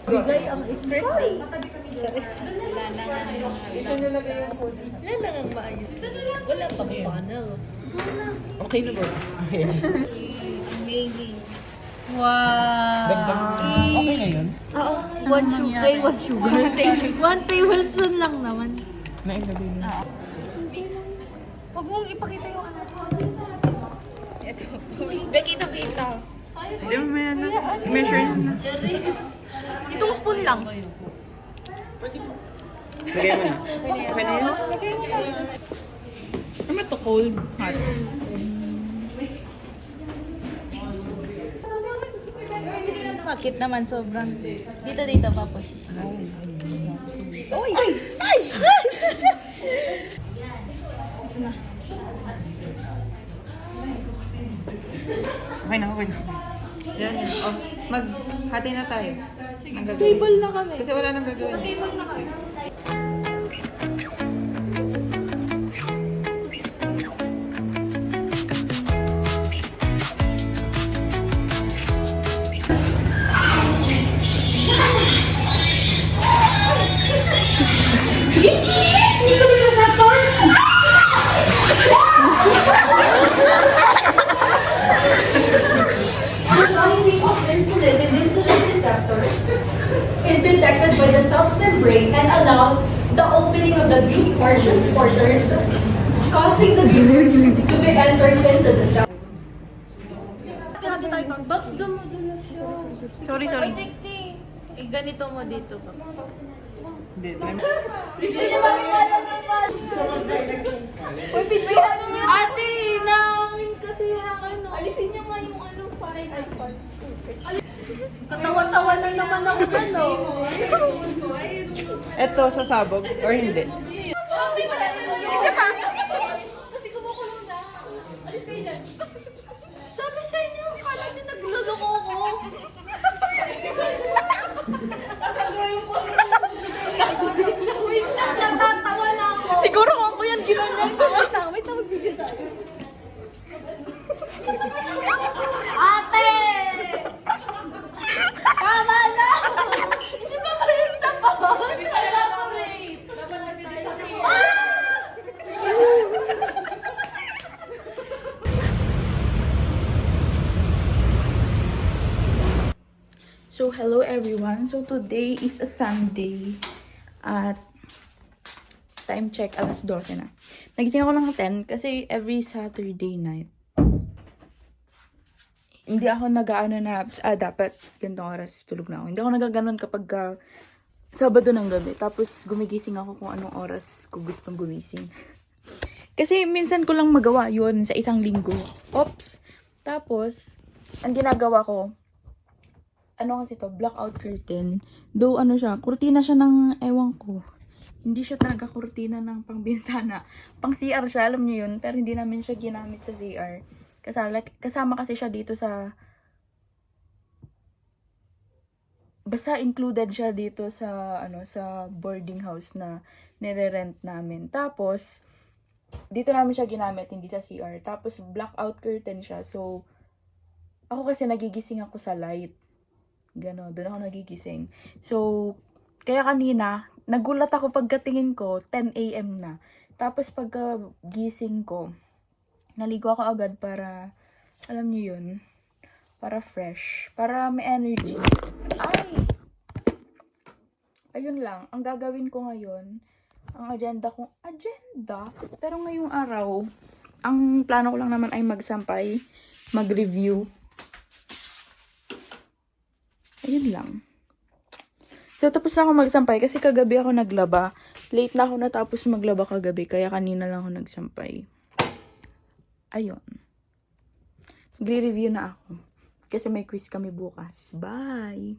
Bigay ang isa. First day. Wala lang ang maayos. Wala pang funnel. Okay na ba? Okay. Amazing. Wow. Dagdag. Okay na yun? Oo. One sugar. One sugar. One tablespoon lang naman. Nailagay na. Huwag mong ipakita yung ano. Ito. Bekita-kita. Hindi mo may ano. Measure na. Cherries. Itong spoon lang. Lagay mo na. Okay na yun? Lagay mo na. Ano to? Cold? Hot? Bakit naman sobrang... Dito papos. Uy! Ay! Okay na, okay na. Yan yun. Oh, maghati na tayo. Table na kami. Kasi wala nang gagawin. Table na kayo. Binding of insulin in insulin receptors is detected by the cell's membrane and allows the opening of the glucose transporters, causing the glucose to be entered into the cell. Box, dumudula siya. Sorry. Ganito mo dito. Hindi, try mo. Ate, namin kasi yung ano. Alisin niyo nga yung ano, parang iPad. Katawa-tawa na naman ako ano. Eto, sasabog or hindi? Kasi kumukulong na. Alis kayo dyan. Sabi sa inyo, kala niyo nagluloko ko. Kasagro yung puso. Wait lang, natatawa na ako. Siguro ako yan ginanyan ko. Wait lang, magbibigay tayo. Ate! Tama na! Hindi pa ba yung sapat? Elaborate! So, hello everyone. So, today is a Sunday. At time check, alas 12 na. Nagising ako ng 10 kasi every Saturday night, hindi ako nag-ano na, dapat ganitong oras tulog na ako. Hindi ako nagaganon kapag Sabado ng gabi. Tapos, gumigising ako kung anong oras ko gustong gumising. Kasi, minsan ko lang magawa yun sa isang linggo. Oops! Tapos, ang ginagawa ko, ano kasi to, blackout curtain. Though ano siya, kurtina siya ng ewan ko. Hindi siya talaga kurtina ng pangbintana. Pang CR siya, alam niyo yun. Pero hindi namin siya ginamit sa CR. Kasama kasi siya dito sa... Basta included siya dito sa, sa boarding house na nire-rent namin. Tapos, dito namin siya ginamit, hindi sa CR. Tapos, blackout curtain siya. So, ako kasi nagigising ako sa light. Gano'n, doon ako nagigising. So, kaya kanina, nagulat ako pagkatingin ko, 10 AM na. Tapos pagkagising ko, naligo ako agad para, alam niyo yun, para fresh, para may energy. Ay! Ayun lang, ang gagawin ko ngayon, ang agenda, pero ngayong araw, ang plano ko lang naman ay magsampay, mag-review. Ayun lang. So, tapos na ako magsampay kasi kagabi ako naglaba. Late na ako natapos maglaba kagabi, kaya kanina lang ako nagsampay. Ayun. Magre-review na ako. Kasi may quiz kami bukas. Bye!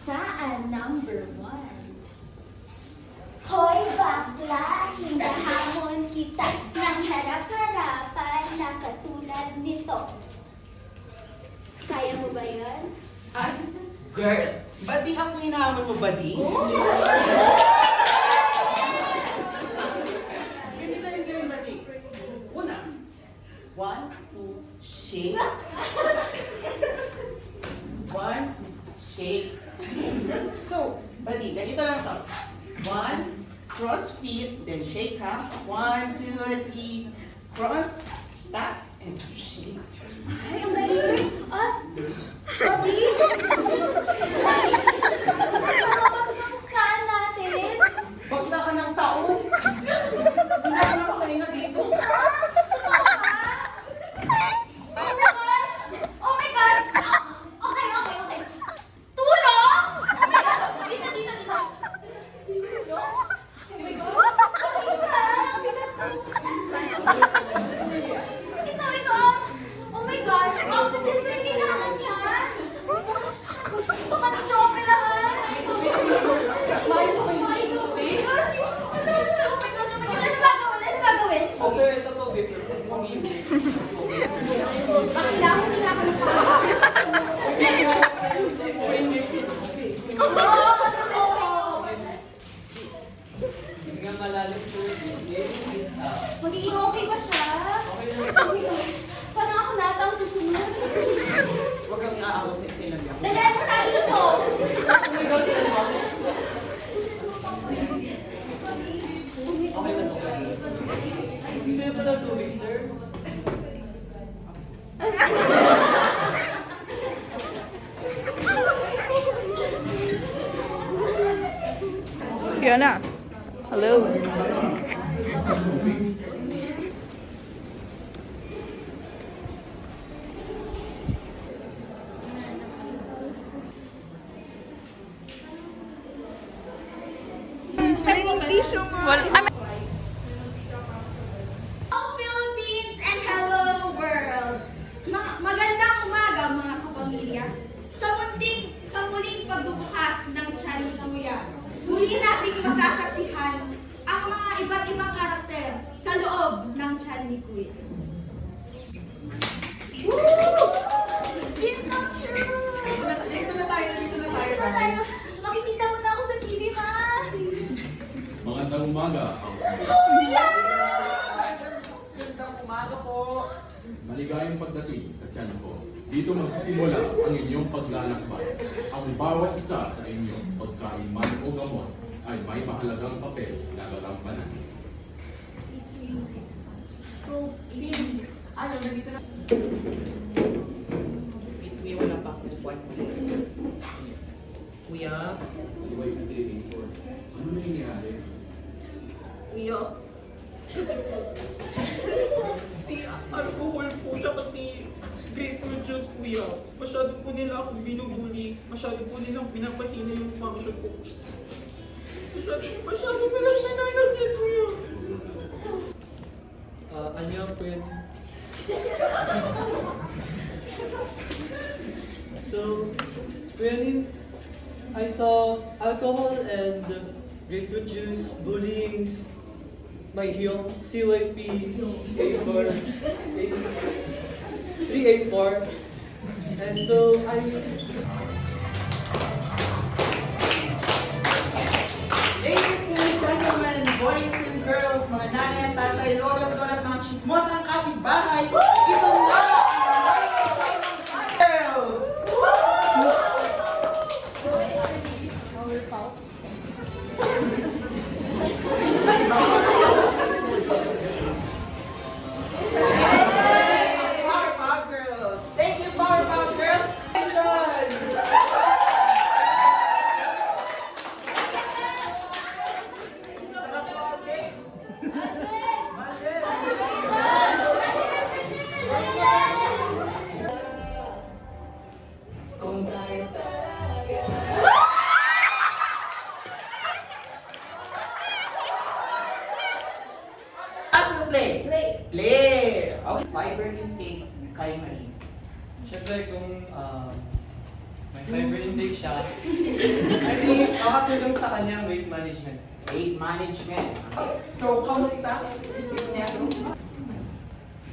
Saan number 1? Hoy bakla, hinahamon kita ng harap-harapan na katulad nito. Kaya mo ba yan? Ay, girl, bading ako hinahamon mo, bading? Ganito yung game, bading. Una, 1, 2, shake. 1, 2, shake. So, bading, ganito lang to. 1, cross feet, then shake ha. 1, 2, 3, cross, tap, and shake. Ay, ang galing! Ah! Papi! Saan natin? Bakla ka ng taon. Hindi ka na makahinga dito. Oh my gosh! Oh my gosh! Okay. Tulong! Oh my gosh! Dito. Tulong? Oh my gosh! Halika! Ito. Oh my gosh! Oxygen ba yung kailangan niya? Oh my gosh! Baka medyo operahan! Mayos pa kayo dito, Oh my babe. gosh! Oh my gosh! Ano gagawin? Oh, sir, ito po, babe. Pag-ibig. Bakla, hindi nga kayo pa. Magiging okay ba siya? Oh my gosh. Parang ako nata ang susunod. Huwag kang iaawa sa isa lang yan. Dalihan mo na dito. Okay lang po. Gusto niyo pa ng tubig, sir? Fiona. Hello. Hello Philippines and hello world! Magandang umaga mga kapamilya. Sa muling pagbubukas ng tiyan ni Kuya, muli nating masasaksihan ang mga iba't ibang karakter sa loob ng tiyan ni Kuya. Woo! Dream come true! Dito na tayo. Dito na tayo. Makikita mo na ako sa TV, ma! Magandang umaga. Kuya! Gandang umaga po. Maligayang pagdating sa tiyan ko. Dito magsisimula ang inyong paglalakbay. Ang bawat isa sa inyo, pagkain man o gamot, ay may mahalagang papel na gagampanan. Since, nandito na. May wala pa akong buwan. Kuya? Si Wife Dating for ano nangyayari? Kuya? Kasi po, alcohol po siya kasi grapefruit juice, kuya. Masyado po nila akong binubuli. Masyado po nilang pinapahina yung function ko. Masyado silang pinanakit, kuya. Annyeong po yun. So, when I saw alcohol and grapefruit juice, bullying, my heel, CYP 384. And so Ladies and gentlemen, boys and girls, mga nanay at tatay, lolo at lola at mga chismosang kapitbahay, isang lolo girls! Powerpuff Girls! Thank you, Powerpuff Girls! Action! weight siya. I think makatulong sa kanyang weight management. Weight management. So, kamusta? Miss Negro?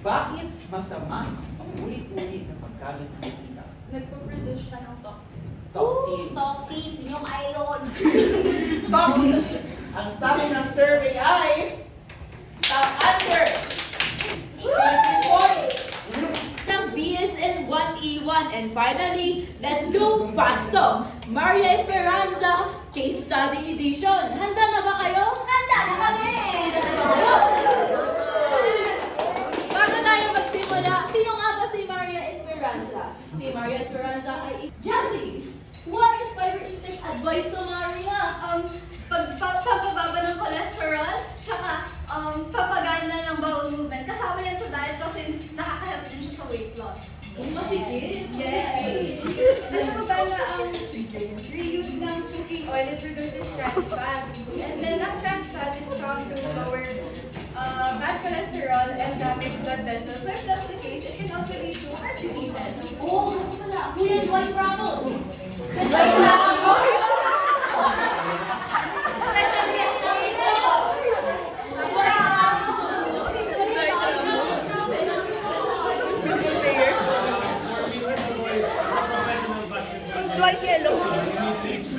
Bakit masama ang ulit-ulit na paggamit ng kita? Nagpo-produce siya ng toxins. Toxins. Toxins, yung iron. Toxins! Ang sabi ng survey ay... Ang answer! 50 points! ng BSN 1E1. And finally, let's go fasto! Maria Esperanza Case Study Edition. Handa na ba kayo? Handa na kami! Bago tayo magsimula, sino nga ba si Maria Esperanza? Si Maria Esperanza ay Jazzy, what is favorite advice mo, Maria? Pagpapababa ng cholesterol, tsaka papaganda ng bowel movement. Kasama yan sa diet kasi nakakahelp din siya sa weight loss. masigit. Yes! Alam mo ba na ang reuse ng cooking oil, it reduces trans fat. And then ang trans fat is found to lower bad cholesterol and damage blood vessels. So if that's the case, it can also lead to heart diseases. Oh, ano pala? Kuya Dwight Ramos. Like Special guest namin to. White yellow.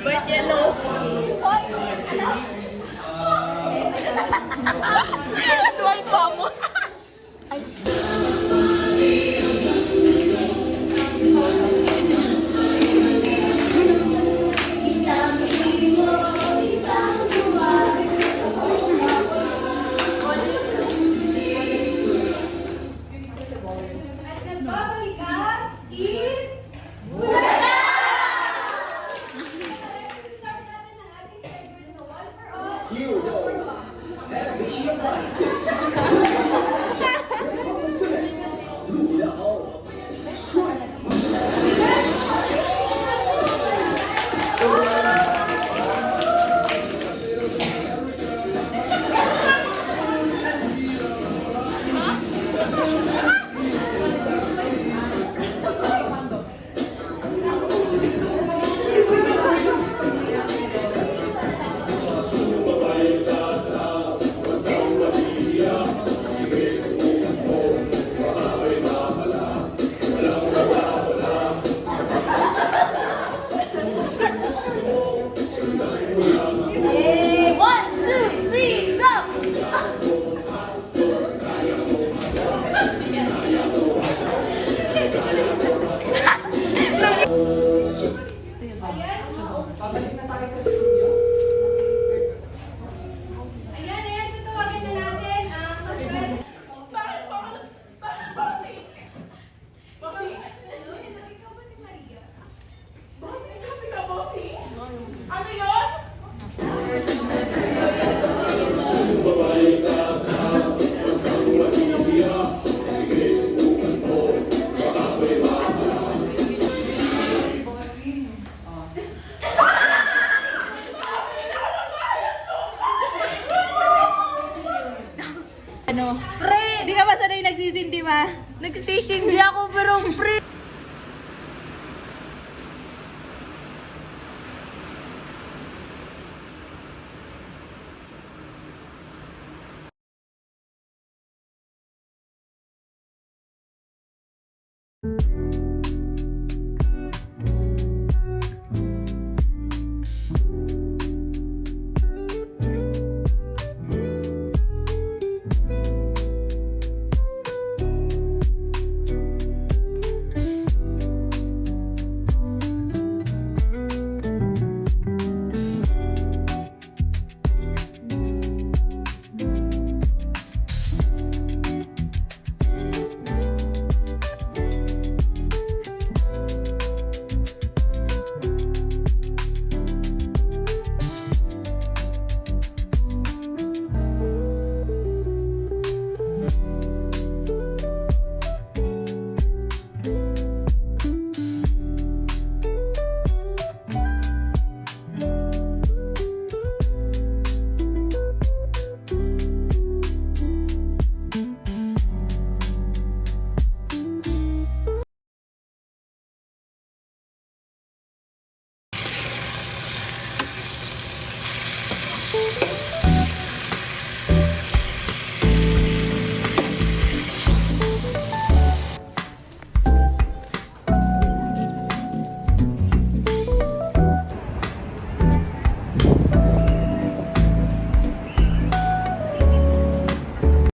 White yellow. Dwight Ramos. At nagbabalik ka, eat, start natin ang ating segment na one for all. Yay! 1, 2, 3, go! Pabalik na tayo sa studio. Ayan, tutawagin na natin ang susunod. Bakit po? Bakit? Bossy? Hello, ikaw ba si Maria? Bossy? Sabi ka, bossy? Ano yun? Ano? Pre! Di ka ba sanay nagsisindi ma? Nagsisindi ako pero pre.